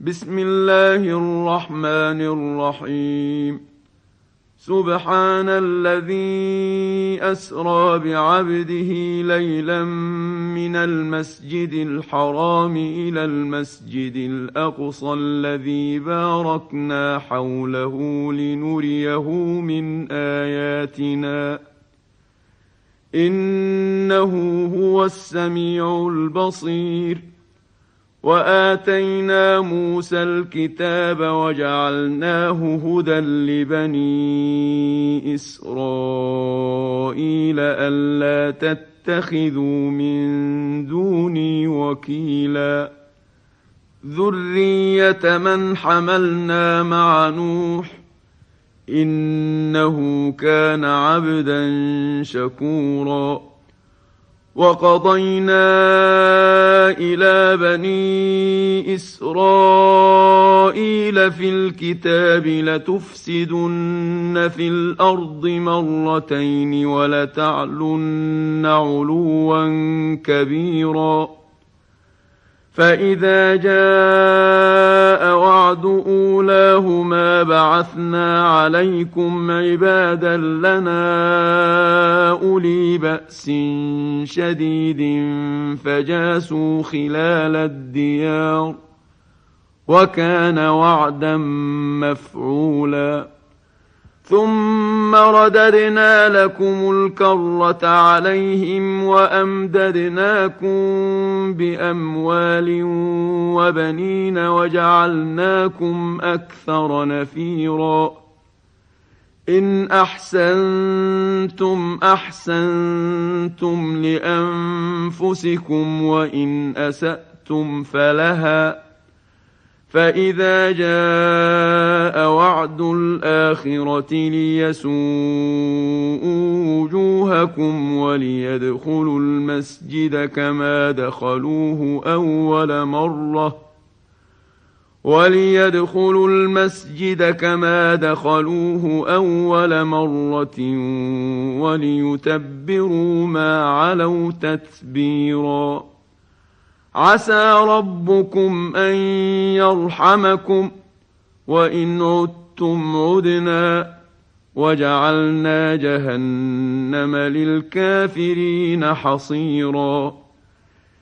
بسم الله الرحمن الرحيم. سبحان الذي أسرى بعبده ليلا من المسجد الحرام إلى المسجد الأقصى الذي باركنا حوله لنريه من آياتنا إنه هو السميع البصير. وآتينا موسى الكتاب وجعلناه هدى لبني إسرائيل ألا تتخذوا من دوني وكيلا ذرية من حملنا مع نوح إنه كان عبدا شكورا. وقضينا إلى بني إسرائيل في الكتاب لتفسدن في الأرض مرتين ولتعلن علوا كبيرا. فإذا جاء وعد أولاهما بعثنا عليكم عبادا لنا أولي بأس شديد فجاسوا خلال الديار وكان وعدا مفعولا. ثم رددنا لكم الكرة عليهم وأمددناكم بأموال وبنين وجعلناكم أكثر نفيرا. إن أحسنتم أحسنتم لأنفسكم وإن أسأتم فلها. فإذا جاء وعد الآخرة ليسوءوا وجوهكم وليدخلوا المسجد كما دخلوه أول مرة وليتبروا ما علوا تتبيرا. عسى ربكم أن يرحمكم وإن عدتم عدنا وجعلنا جهنم للكافرين حصيرا.